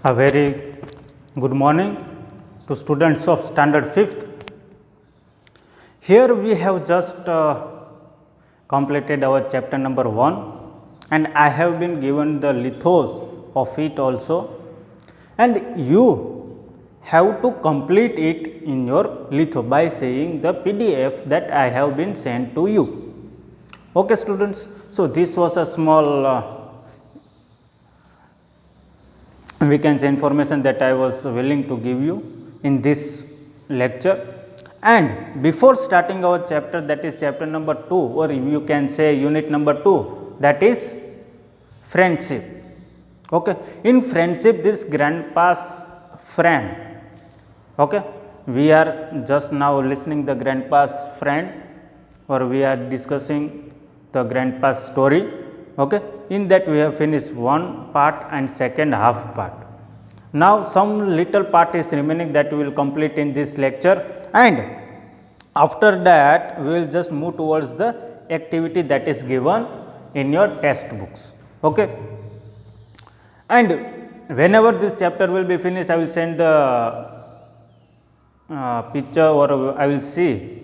A very good morning to students of standard 5th. Here we have just completed our chapter number 1 and I have been given the lithos of it also, and you have to complete it in your litho by saying the PDF that I have been sent to you. Okay students, so this was a small we can say information that I was willing to give you in this lecture. And before starting our chapter, that is chapter number 2, or you can say unit number 2, that is friendship. Okay, in friendship, this grandpa's friend. Okay, we are just now listening the grandpa's friend, or we are discussing the grandpa's story. Okay, in that we have finished one part and second half part. Now some little part is remaining that we will complete in this lecture, and after that we will just move towards the activity that is given in your textbooks. Okay, and whenever this chapter will be finished, I will send the picture, or I will see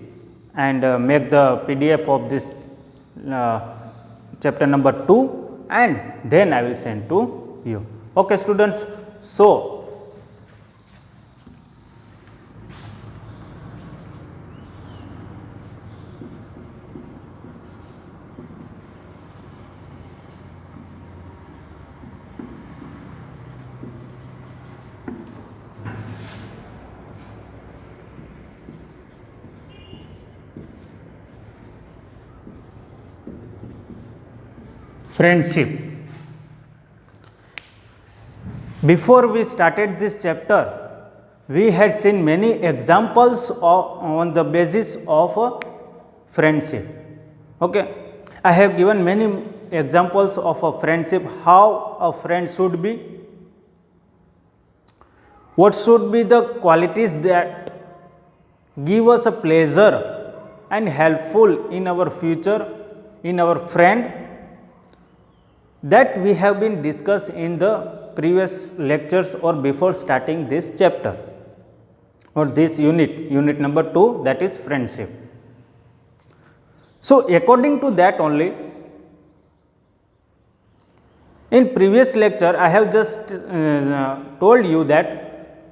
and make the PDF of this chapter number 2, and then I will send to you. Okay students, so friendship. Before we started this chapter, we had seen many examples on the basis of friendship. Okay, I have given many examples of a friendship, how a friend should be, what should be the qualities that give us a pleasure and helpful in our future, in our friend, that we have been discussed in the previous lectures or before starting this chapter or this unit number 2, that is friendship. So according to that only, in previous lecture I have just told you that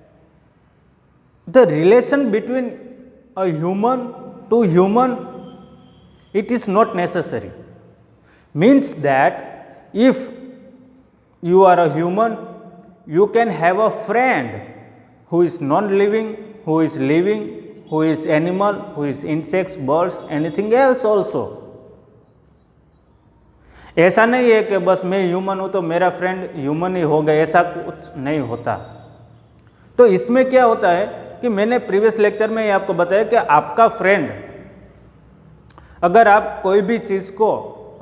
the relation between a human to human, it is not necessary. Means that if you are a human, you can have a friend who is non-living, who is living, who is animal, who is insects, birds, anything else also. ऐसा नहीं है कि बस मैं human हूँ तो मेरा friend human ही होगा, ऐसा कुछ नहीं होता. तो इसमें क्या होता है कि मैंने प्रीवियस लेक्चर में आपको बताया कि आपका फ्रेंड, अगर आप कोई भी चीज़ को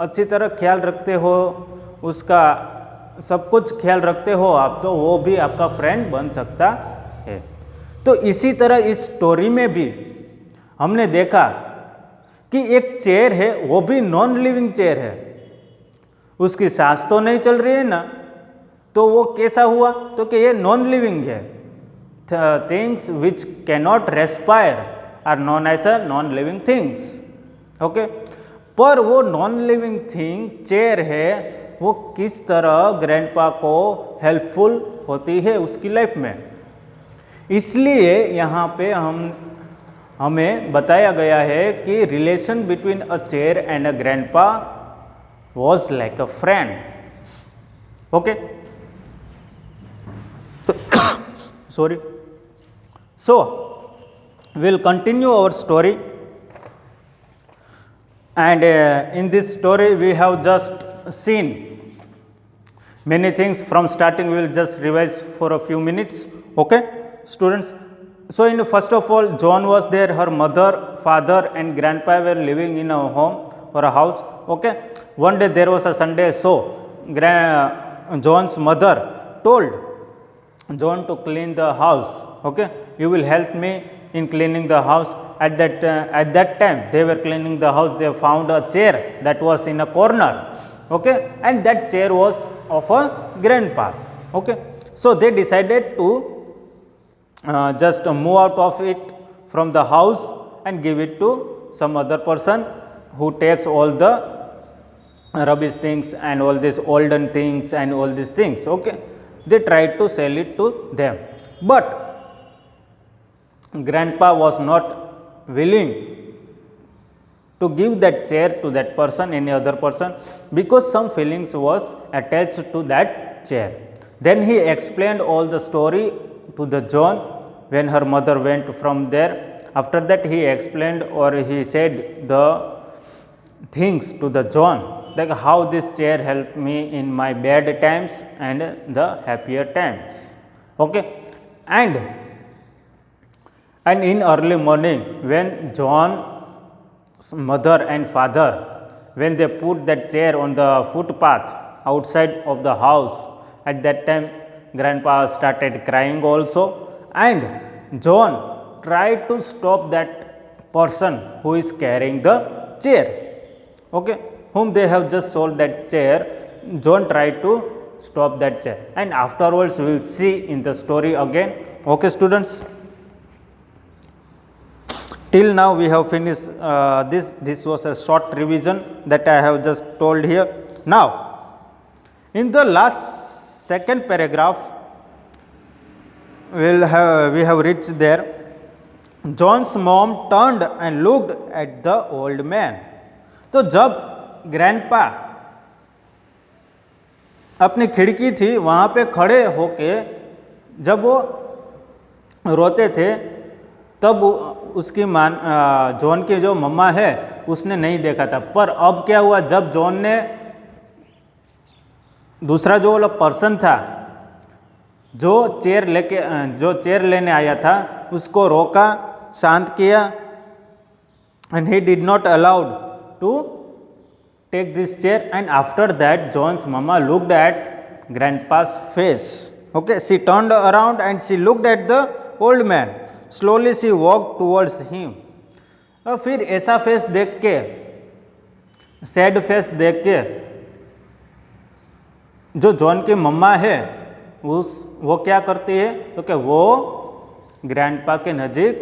अच्छी तरह ख्याल रखते हो, उसका सब कुछ ख्याल रखते हो आप, तो वो भी आपका फ्रेंड बन सकता है. तो इसी तरह इस स्टोरी में भी हमने देखा कि एक चेयर है, वो भी नॉन लिविंग चेयर है, उसकी सांस तो नहीं चल रही है ना, तो वो कैसा हुआ, तो कि ये नॉन लिविंग है. Things which cannot respire are known as a non living things. Okay, पर वो नॉन लिविंग थिंग चेयर है, वो किस तरह ग्रैंडपा को हेल्पफुल होती है उसकी लाइफ में. इसलिए यहाँ पे हमें बताया गया है कि relation between a chair and a grandpa was like a friend. Okay, sorry. So we'll continue our story, and in this story we have just seen many things from starting. We will just revise for a few minutes. Okay students, so in first of all, John was there, her mother, father and grandpa were living in a home or a house. Okay, one day there was a Sunday, so John's mother told John to clean the house. Okay, you will help me in cleaning the house. At that time they were cleaning the house, they found a chair that was in a corner. Okay, and that chair was of a grandpa's. Okay, So they decided to just move out of it from the house and give it to some other person who takes all the rubbish things and all these olden things and all these things. Okay, they tried to sell it to them, but grandpa was not willing to give that chair to that person, any other person, because some feelings was attached to that chair. Then he explained all the story to the John when her mother went from there. After that he explained, or he said the things to the John, like how this chair helped me in my bad times and the happier times. Okay, and in early morning when John's mother and father, when they put that chair on the footpath outside of the house, at that time grandpa started crying also, and John tried to stop that person who is carrying the chair, okay, whom they have just sold that chair. John tried to stop that chair, and afterwards we will see in the story again. Okay, students, till now we have finished this was a short revision that I have just told here. Now in the last second paragraph we have reached there. John's mom turned and looked at the old man. तो जब grandpa अपनी खिड़की थी वहाँ पे खड़े होके जब वो रोते थे, तब उसकी जॉन की जो मम्मा है उसने नहीं देखा था। पर अब क्या हुआ, जब जॉन ने दूसरा जो वाला पर्सन था जो चेयर लेने आया था उसको रोका, शांत किया, and he did not allowed to take this chair. And after that John's mama looked at grandpa's face. Okay, she turned around and she looked at the old man. Slowly she walked towards him. फिर ऐसा face देख के, sad face देख के जो John की मम्मा है वो क्या करती है, तो क्या वो ग्रैंडपा के नज़दीक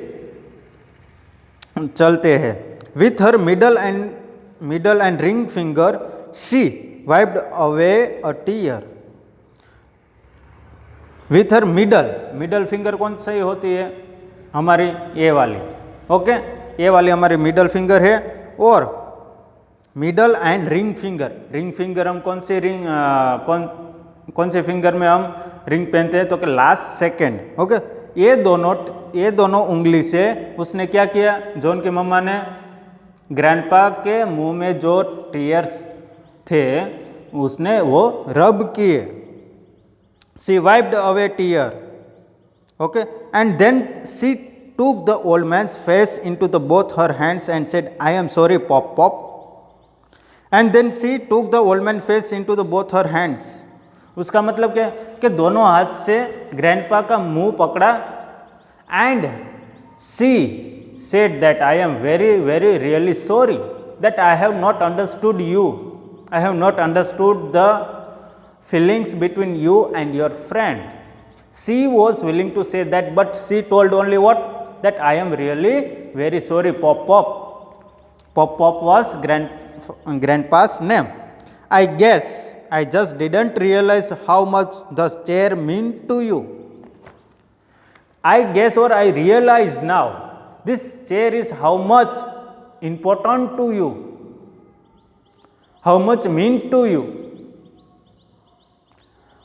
चलते हैं. With her middle and ring finger, she wiped away a tear. With her middle finger कौन सी होती है, हमारी ये वाली. ओके, ये वाली हमारी मिडल फिंगर है. और मिडल एंड रिंग फिंगर हम कौन से फिंगर में हम रिंग पहनते हैं, तो कि लास्ट सेकेंड. ओके, ये दोनों उंगली से उसने क्या किया, जॉन की मम्मा ने ग्रैंडपा के मुंह में जो टीयर्स थे उसने वो रब किए. She wiped away tear. Okay, and then she took the old man's face into both her hands and said, I am sorry, Pop Pop. And then she took the old man's face into both her hands. उसका मतलब क्या कि दोनों हाथ से grandpa का मुंह पकड़ा, and she said that I am very really sorry that I have not understood you. I have not understood the feelings between you and your friend. She was willing to say that, but she told only what? That I am really very sorry, Pop Pop. Pop Pop was grandpa's name. I guess I just didn't realize how much the chair meant to you. I guess, or I realize now, this chair is how much important to you, how much meant to you,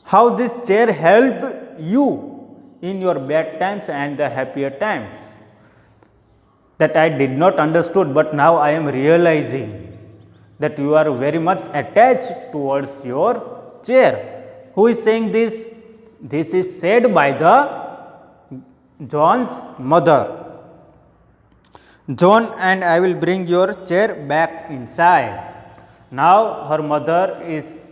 how this chair helped you in your bad times and the happier times. That I did not understood, but now I am realizing that you are very much attached towards your chair. Who is saying this? This is said by the John's mother. John, and I will bring your chair back inside. Now her mother is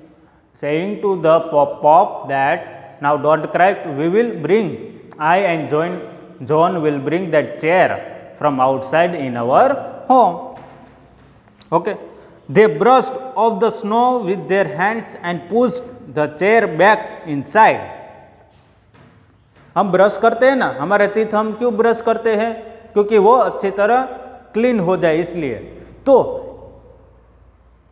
saying to the Pop Pop that now don't cry, we will bring, I and John will bring that chair from outside in our home. Okay. They brushed off the snow with their hands and pushed the chair back inside. हम brush करते हैं ना, हमारे teeth हम क्यों brush करते हैं? क्योंकि वो अच्छी तरह क्लीन हो जाए इसलिए। तो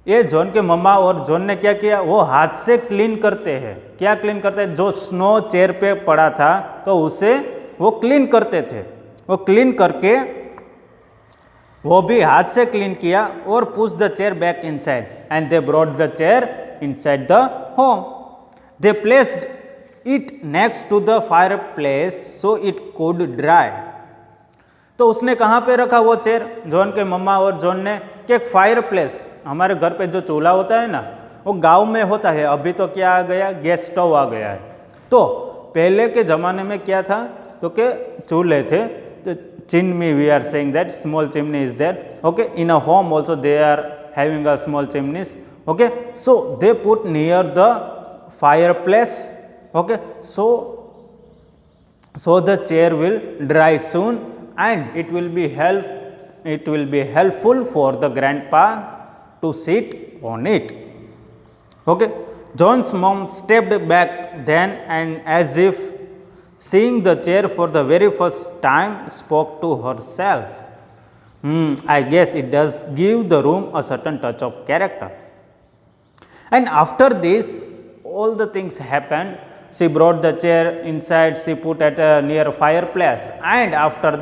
ये जॉन के मम्मा और जॉन ने क्या किया, वो हाथ से क्लीन करते हैं। क्या क्लीन करते हैं? जो स्नो चेयर पे पड़ा था तो उसे वो क्लीन करते थे। वो क्लीन करके वो भी हाथ से क्लीन किया और push the chair back inside and they brought the chair inside the home. They placed it next to the fireplace so it could dry. तो उसने कहाँ पे रखा वो चेयर, जॉन के मम्मा और जॉन ने, कि एक फायर प्लेस, हमारे घर पे जो चूल्हा होता है ना, वो गांव में होता है। अभी तो क्या आ गया, गैस स्टोव आ गया है। तो पहले के ज़माने में क्या था, तो के चूल्हे थे। तो chimney, we are saying that small chimney is there, okay, in a home also they are having a small chimneys, okay, so they put near the fireplace, okay, so the chair will dry soon and it will be helpful for the grandpa to sit on it. Okay, John's mom stepped back then and, as if seeing the chair for the very first time, spoke to herself, I guess it does give the room a certain touch of character. And after this all the things happened. She brought the chair inside, she put at a near fireplace, and after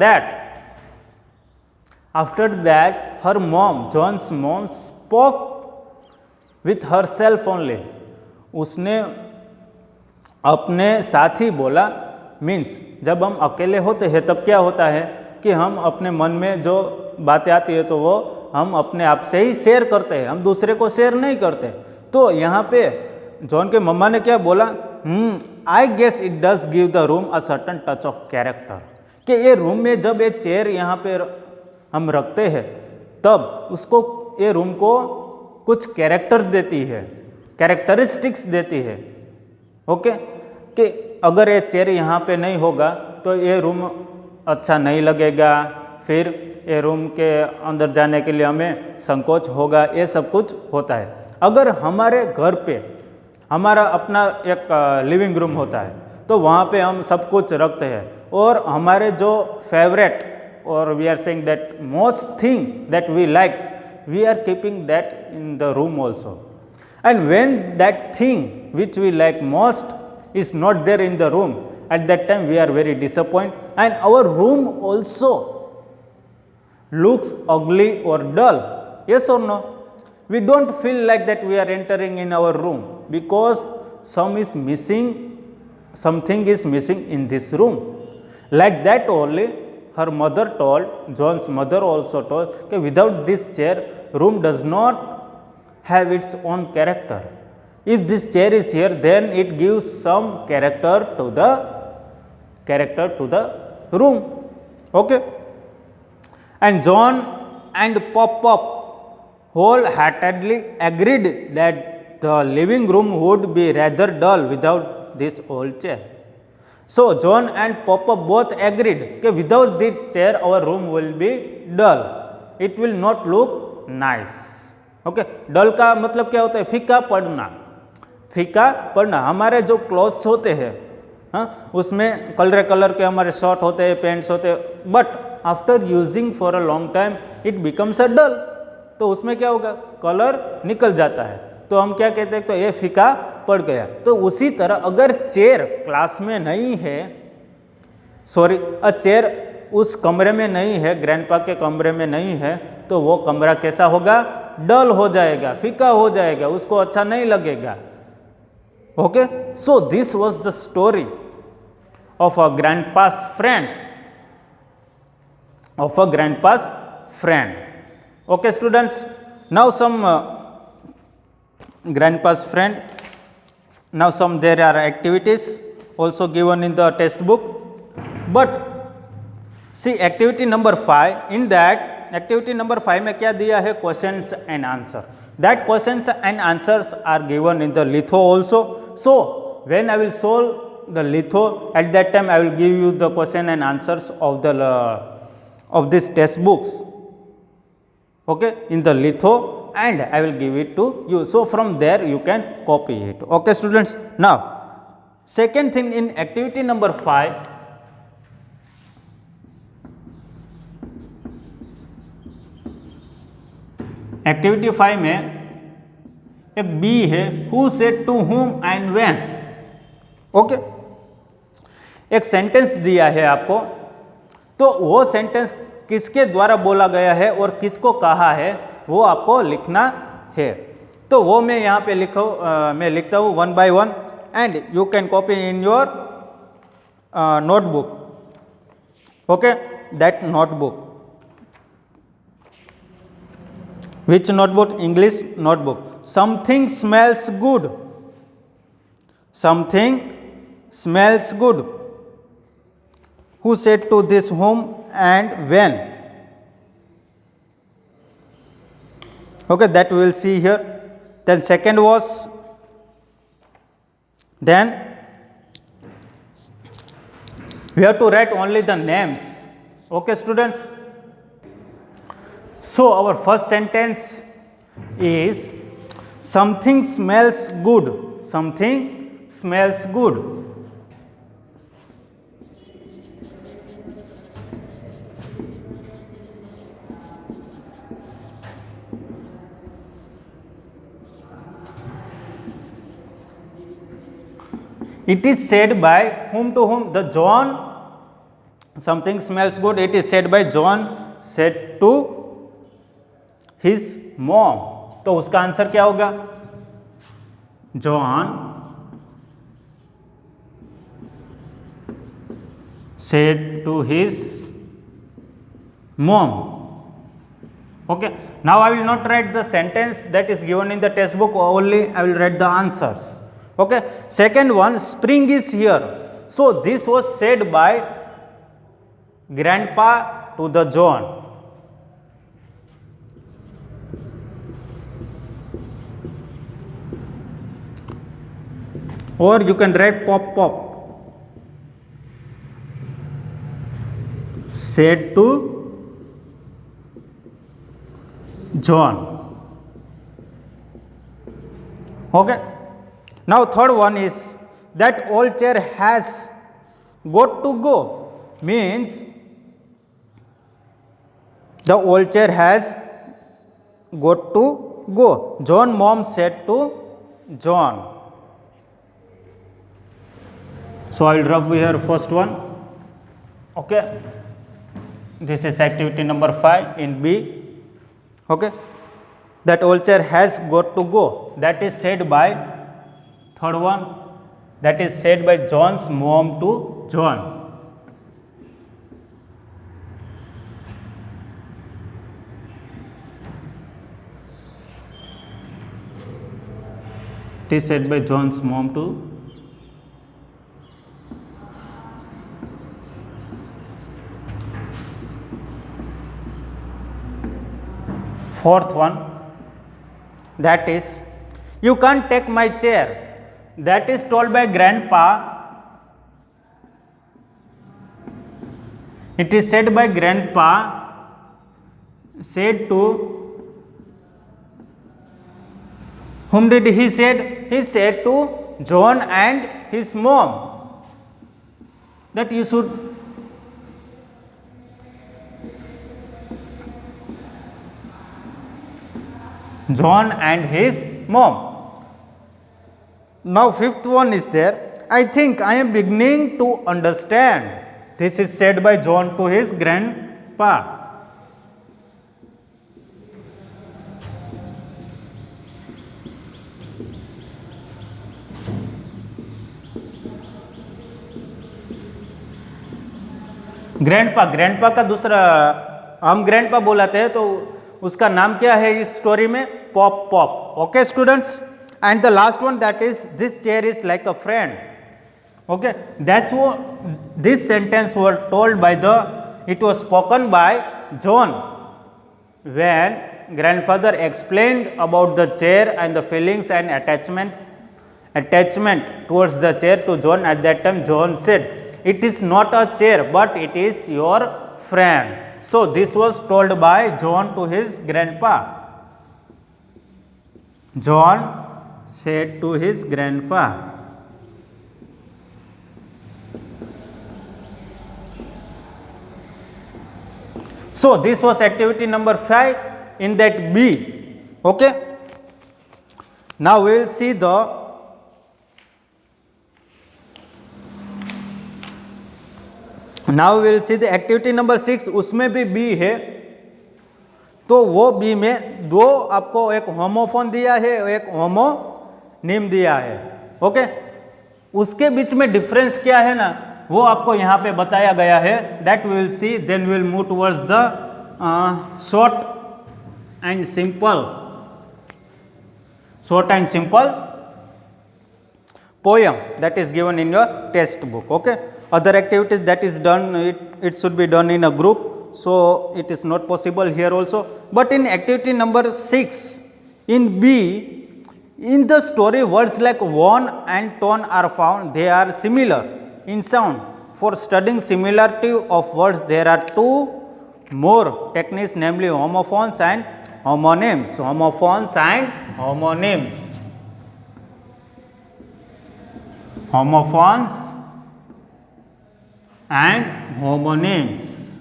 that her mom, John's mom, spoke with herself only. उसने अपने साथ ही बोला। Means जब हम अकेले होते हैं तब क्या होता है कि हम अपने मन में जो बातें आती है तो वो हम अपने आप से ही शेयर करते हैं, हम दूसरे को शेयर नहीं करते। तो यहाँ पे जॉन के मम्मा ने क्या बोला, I guess it does give the room a certain touch of character, कि ये रूम में जब ये चेयर यहाँ पे हम रखते हैं तब उसको, ये रूम को कुछ कैरेक्टर देती है, कैरेक्टरिस्टिक्स देती है, ओके, कि अगर ये चेयर यहाँ पे नहीं होगा तो ये रूम अच्छा नहीं लगेगा, फिर ये रूम के अंदर जाने के लिए हमें संकोच होगा, ये सब कुछ होता है। अगर हमारे घर पे हमारा अपना एक लिविंग रूम होता है तो वहाँ पे हम सब कुछ रखते हैं, और हमारे जो फेवरेट, और we are saying that most thing that we like, we are keeping that in the room also, and when that thing which we like most is not there in the room, at that time we are very disappointed and our room also looks ugly or dull. Yes or no? We don't feel like that we are entering in our room because something is missing in this room. Like that only her mother told, John's mother also told, that without this chair room does not have its own character. If this chair is here, then it gives some character to the room. Okay, and John and Pop wholeheartedly agreed that the living room would be rather dull without this old chair. So John and Pop both agreed that without this chair our room will be dull, it will not look nice. Okay, dull का मतलब क्या होता है? फीका पड़ना, फीका पड़ना। हमारे जो क्लॉथ्स होते हैं, हाँ, उसमें कलर के हमारे शर्ट होते हैं, पैंट्स होते हैं, but after using for a long time it becomes a dull, तो उसमें क्या होगा? कलर निकल जाता है, तो हम क्या कहते हैं? तो ये फीका पड़ गया। तो उसी तरह अगर चेयर क्लास में नहीं है, चेयर उस कमरे में नहीं है, ग्रैंडपा के कमरे में नहीं है, तो वो कमरा कैसा होगा? डल हो जाएगा, फीका हो जाएगा, उसको अच्छा नहीं लगेगा। Okay, so this was the story of a grandpa's friend, Okay, students, now some grandpa's friend, now some there are activities also given in the textbook, but see activity number 5, in that activity number 5 में क्या दिया है? Questions and answer. That questions and answers are given in the litho also. So when I will solve the litho, at that time I will give you the question and answers of this textbooks, okay, in the litho, and I will give it to you. So from there you can copy it. Okay, students. Now second thing, in activity number 5 activity 5 में एक B है, who said to whom and when. Okay, एक sentence दिया है आपको, तो वो sentence किसके द्वारा बोला गया है और किसको कहा है वो आपको लिखना है। तो वो मैं यहाँ पे मैं लिखता हूँ 1 by 1 and you can copy in your notebook. Okay, that notebook, which notebook? English notebook. Something smells good. Something smells good. Who said to this whom and when? Okay, that we will see here. Then second was, then we have to write only the names. Okay, students. So our first sentence is something smells good. Something smells good. It is said by whom to whom? The John. Something smells good. It is said by John said to his mom. तो उसका answer क्या होगा? John said to his mom. Okay, now I will not write the sentence that is given in the textbook, only I will write the answers. Okay, second one, spring is here. So this was said by grandpa to the John. Or you can write pop pop, said to John. Okay, now third one is that old chair has got to go, means the old chair has got to go. John mom said to John. So I will rub here first one. Okay, this is activity number 5 in B. Okay, that old chair has got to go, that is said by third one, that is said by John's mom to John. It is said by John's mom to fourth one, that is you can't take my chair, that is told by grandpa. It is said by grandpa said to whom did he said? He said to John and his mom that you should John and his mom. Now fifth one is there. I think I am beginning to understand. This is said by John to his grandpa. Grandpa का दूसरा हम grandpa बोलाते हैं, तो उसका नाम क्या है इस स्टोरी में? Pop pop. Okay students, and the last one, that is this chair is like a friend. Okay, that's वो this sentence were told by the it was spoken by John when grandfather explained about the chair and the feelings and attachment towards the chair to John. At that time John said, it is not a chair but it is your friend. So this was told by John to his grandpa. John said to his grandpa. So this was activity number 5 in that B. Okay, now we will see the activity number 6. उसमें भी B है, तो वो B में दो आपको एक homophone दिया है और एक होमोनिम दिया है. ओके, उसके बीच में डिफरेंस क्या है ना, वो आपको यहाँ पे बताया गया है. That we will see, then we will move towards the short and simple poem that is given in your textbook. Okay, other activities that is done, it should be done in a group, so it is not possible here also. But in activity number 6 in B, in the story, words like one and tone are found. They are similar in sound. For studying similarity of words, there are two more techniques, namely homophones and homonyms. Homophones and homonyms. Homophones and homonyms.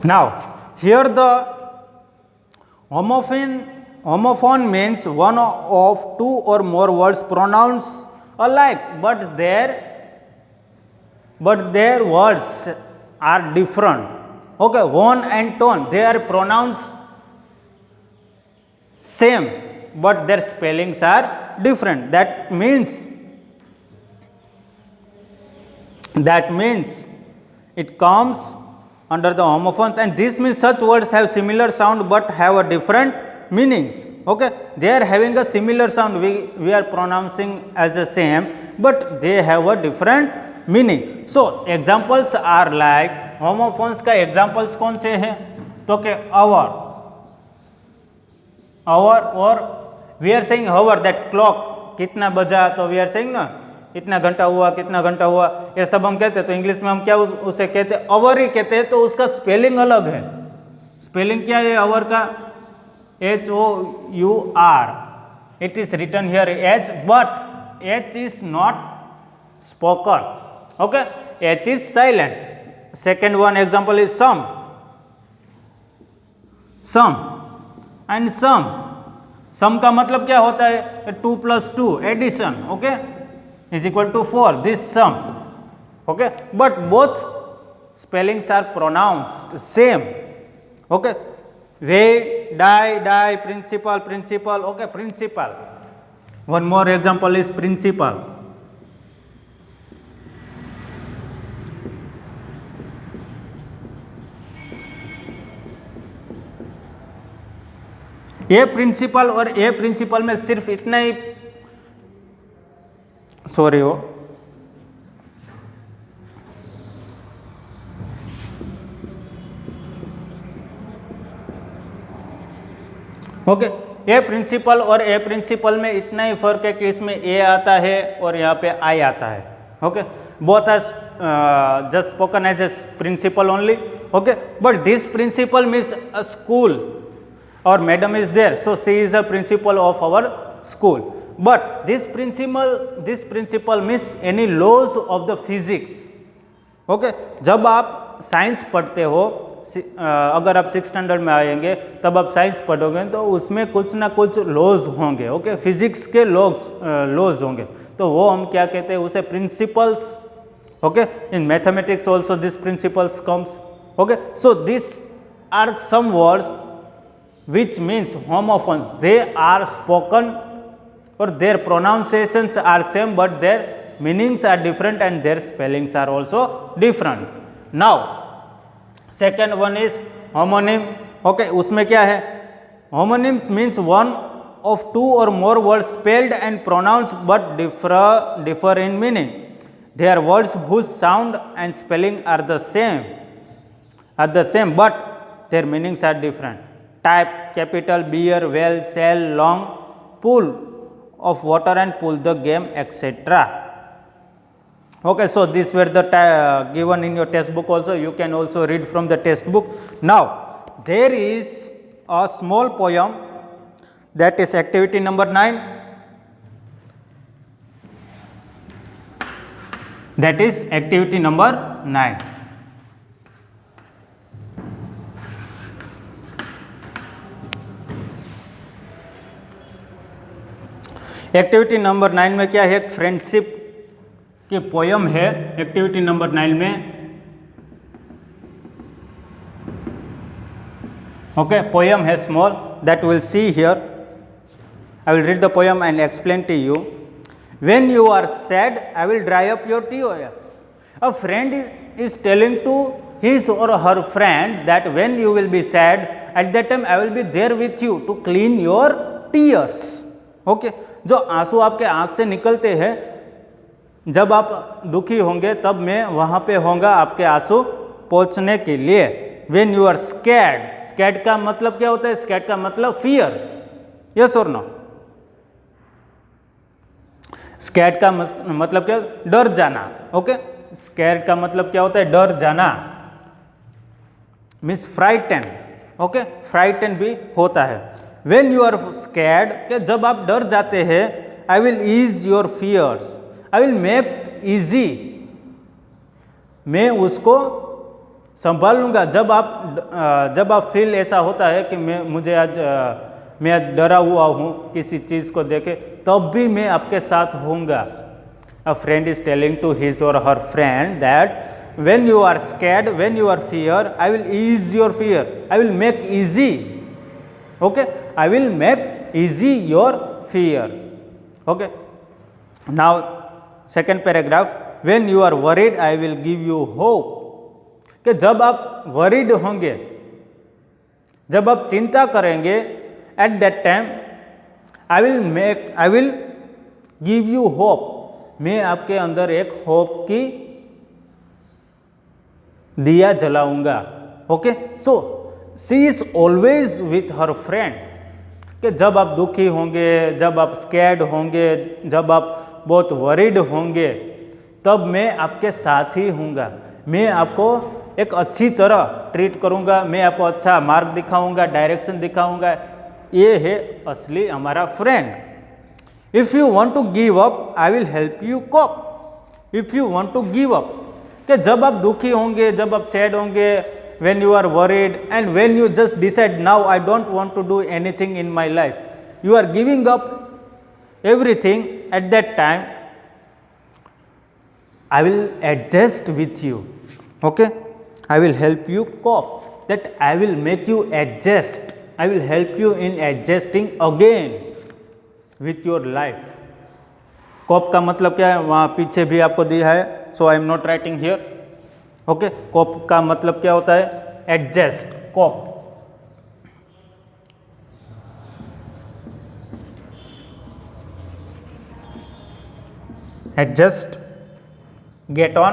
Now, here the homophone means one of two or more words pronounced alike, but their words are different. Okay, one and tone, they are pronounced same, but their spellings are different. That means it comes under the homophones, and this means such words have similar sound but have a different meanings. Okay, they are having a similar sound, we are pronouncing as the same, but they have a different meaning. So examples are like, homophones का examples कौन से हैं, तो के our और we are saying hour, that clock कितना बजा, तो वी आर सेइंग ना इतना घंटा हुआ, कितना घंटा हुआ, ये सब हम कहते हैं. तो इंग्लिश में हम क्या उसे कहते हैं, आवर ही कहते हैं. तो उसका स्पेलिंग अलग है. स्पेलिंग क्या है आवर का, HOUR. It is written here H, but H is not spoken. Okay, H is silent. Second one example is sum and sum. Sum का मतलब क्या होता है, 2 plus 2 addition, okay, is equal to 4. This sum, okay, but both spellings are pronounced same. Okay, way, die, principal. Okay, principal. One more example is principal. A principal और a principle में सिर्फ इतना ही, सॉरी हो, okay, a principal और a principle में इतना ही फर्क है कि इसमें ए आता है और यहाँ पे आई आता है. Okay, both are just spoken as a principal only. Okay, but this principal means a school. Our madam is there, so she is a principal of our school. But this principle means any laws of the physics. Okay, जब आप science पढ़ते हो, अगर आप 6th standard में आएंगे तब आप साइंस पढ़ोगे तो उसमें कुछ ना कुछ लॉज होंगे. ओके, फिजिक्स के लॉज होंगे, तो वो हम क्या कहते हैं, उसे principles. Okay, in mathematics also this principles comes. Okay, so this are some words which means homophones. They are spoken or their pronunciations are same, but their meanings are different and their spellings are also different. Now second one is homonym. Okay, उसमें क्या है, homonyms means one of two or more words spelled and pronounced but differ in meaning. They are words whose sound and spelling are the same but their meanings are different. Type, capital, beer, well, sell, long, pull of water and pull the game, etc. Okay, so these were the given in your textbook also. You can also read from the textbook. Now there is a small poem That is activity number 9. That is activity number 9. Activity number 9 में क्या है, एक friendship की poem है। Activity number 9 में okay poem है small, that will see here. I will read the poem and explain to you. When you are sad, I will dry up your tears. A friend is telling to his or her friend that when you will be sad, at that time I will be there with you to clean your tears. Okay? जो आंसू आपके आंख से निकलते हैं, जब आप दुखी होंगे तब मैं वहाँ पे होऊंगा आपके आंसू पोंछने के लिए. When you are scared, scared का मतलब क्या होता है? Scared का मतलब fear. Yes or no? स्कैड का मतलब क्या? डर जाना. ओके, स्कैड का मतलब क्या होता है? डर जाना. Means frighten. ओके, फ्राइटन भी होता है. वेन यू आर स्कैड, के जब आप डर जाते हैं, I will ease your fears, I will make easy, मैं उसको संभाल लूँगा. जब आप फील ऐसा होता है कि मैं आज डरा हुआ हूँ किसी चीज़ को देखे, तब भी मैं आपके साथ होऊंगा. A friend is telling to his or her friend that when you are scared, when you are fear, I will ease your fear, I will make easy. Okay, I will make easy your fear. Okay, now second paragraph. When you are worried, I will give you hope. कि जब आप worried होंगे, जब आप चिंता करेंगे, at that time I will give you hope, मैं आपके अंदर एक होप की दिया जलाऊंगा. Okay, so she is always with her friend. कि जब आप दुखी होंगे, जब आप स्कैर्ड होंगे, जब आप बहुत वरीड होंगे, तब मैं आपके साथ ही हूँगा. मैं आपको एक अच्छी तरह ट्रीट करूँगा, मैं आपको अच्छा मार्ग दिखाऊँगा, डायरेक्शन दिखाऊँगा. ये है असली हमारा friend. If you want to give up, I will help you cope. If you want to give up, कि जब आप दुखी होंगे, जब आप सैड होंगे, when you are worried and when you just decide now I don't want to do anything in my life, you are giving up everything, at that time I will adjust with you. Okay, I will help you cope, that I will make you adjust, I will help you in adjusting again with your life. कोप का मतलब क्या है? वहाँ पीछे भी आपको दिया है, so I am not writing here. Okay, cope का मतलब क्या होता है? Adjust. Cope. Adjust, get on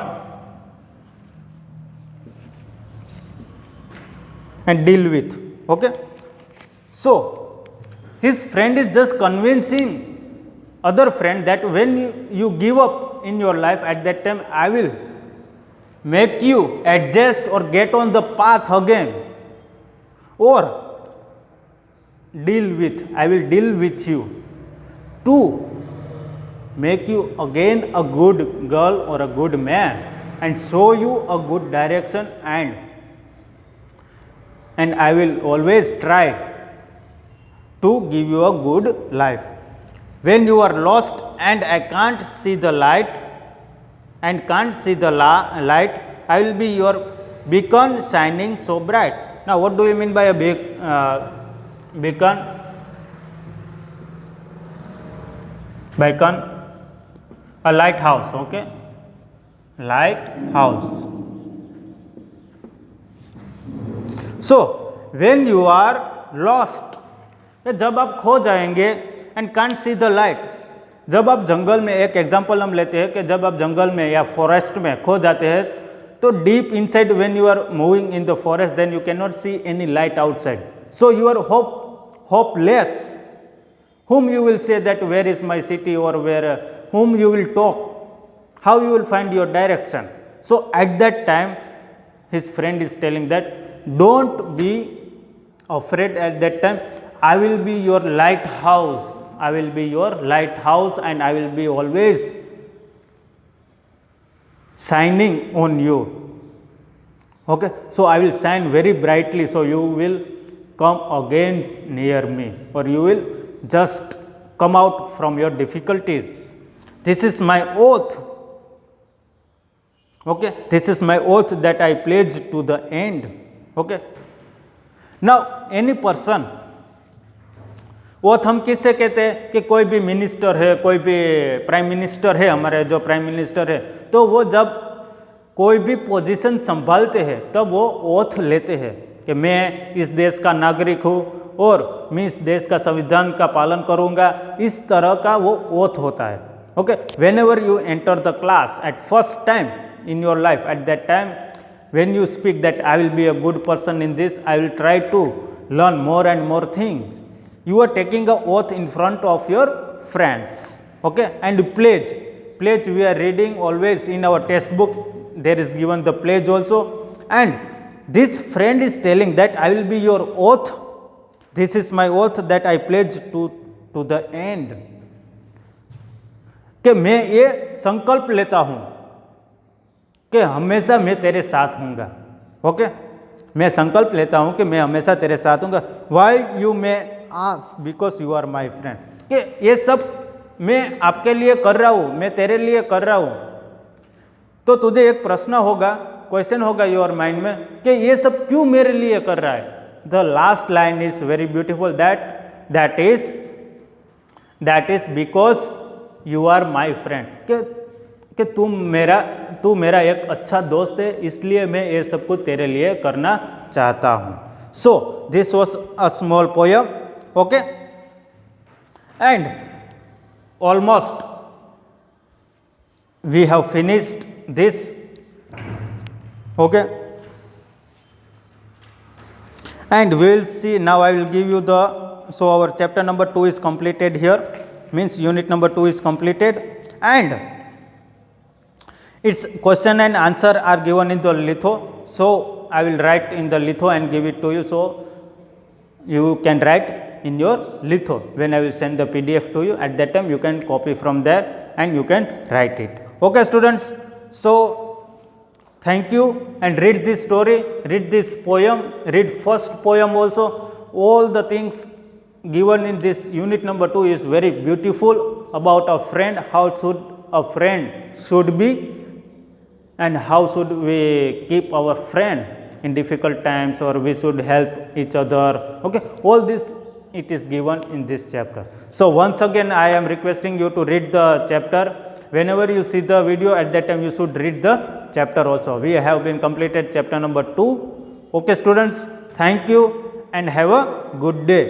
and deal with. Okay, so his friend is just convincing other friend that when you give up in your life, at that time I will make you adjust or get on the path again, or deal with, I will deal with you to make you again a good girl or a good man and show you a good direction, and I will always try to give you a good life. When you are lost and I can't see the light, light, I will be your beacon shining so bright. Now what do you mean by a beacon? Beacon, a lighthouse. Okay, lighthouse. So when you are lost, जब आप खो जाएंगे, and can't see the light, जब आप जंगल में, एक example हम लेते हैं कि जब आप जंगल में या फॉरेस्ट में खो जाते हैं, तो deep inside when you are moving in the forest, then you can not see any light outside, so you are hopeless. whom you will say that where is my city, or where whom you will talk, how you will find your direction. So at that time his friend is telling that don't be afraid. At that time I will be your lighthouse. I will be your lighthouse and I will be always shining on you. Okay, so I will shine very brightly, so you will come again near me, or you will just come out from your difficulties. This is my oath. Okay, this is my oath that I pledge to the end. Okay, now any person, oath हम किससे कहते हैं कि कोई भी minister है, कोई भी प्राइम मिनिस्टर है, हमारे जो प्राइम मिनिस्टर है, तो वो जब कोई भी पोजीशन संभालते हैं तब वो ओथ लेते हैं कि मैं इस देश का नागरिक हूँ और मैं इस देश का संविधान का पालन करूँगा, इस तरह का वो ओथ होता है. Okay, when ever you enter the class at first time in your life, at that time when you speak that I will be a good person in this, I will try to learn more and more things, you are taking a oath in front of your friends. Okay, and pledge we are reading always in our textbook, there is given the pledge also, and this friend is telling that I will be your oath, this is my oath that I pledge to the end, कि मैं ये संकल्प लेता हूँ कि हमेशा मैं तेरे साथ हूँगा. ओके, मैं संकल्प लेता हूँ कि मैं हमेशा तेरे साथ हूँगा. Why you may ask, because you are my friend, कि ये सब मैं आपके लिए कर रहा हूँ, मैं तेरे लिए कर रहा हूँ. तो तुझे एक प्रश्न होगा, क्वेश्चन होगा योर माइंड में कि ये सब क्यों मेरे लिए कर रहा है. The last line is very beautiful, that is because you are my friend, कि तू मेरा एक अच्छा दोस्त है, इसलिए मैं ये सब कुछ तेरे लिए करना चाहता हूँ. So this was a small poem. Okay, and almost we have finished this. Okay, and we will see now. I will give you the, so our chapter number 2 is completed here, means unit number 2 is completed, and its question and answer are given in the litho. So I will write in the litho and give it to you, so you can write in your litho. When I will send the PDF to you, at that time you can copy from there and you can write it. Okay students, so thank you, and read this story, read this poem, read first poem also. All the things given in this unit number 2 is very beautiful about a friend, how should a friend should be, and how should we keep our friend in difficult times, or we should help each other. Okay, all this it is given in this chapter. So once again I am requesting you to read the chapter. Whenever you see the video, at that time you should read the chapter also. We have been completed chapter number 2. Okay students, thank you and have a good day.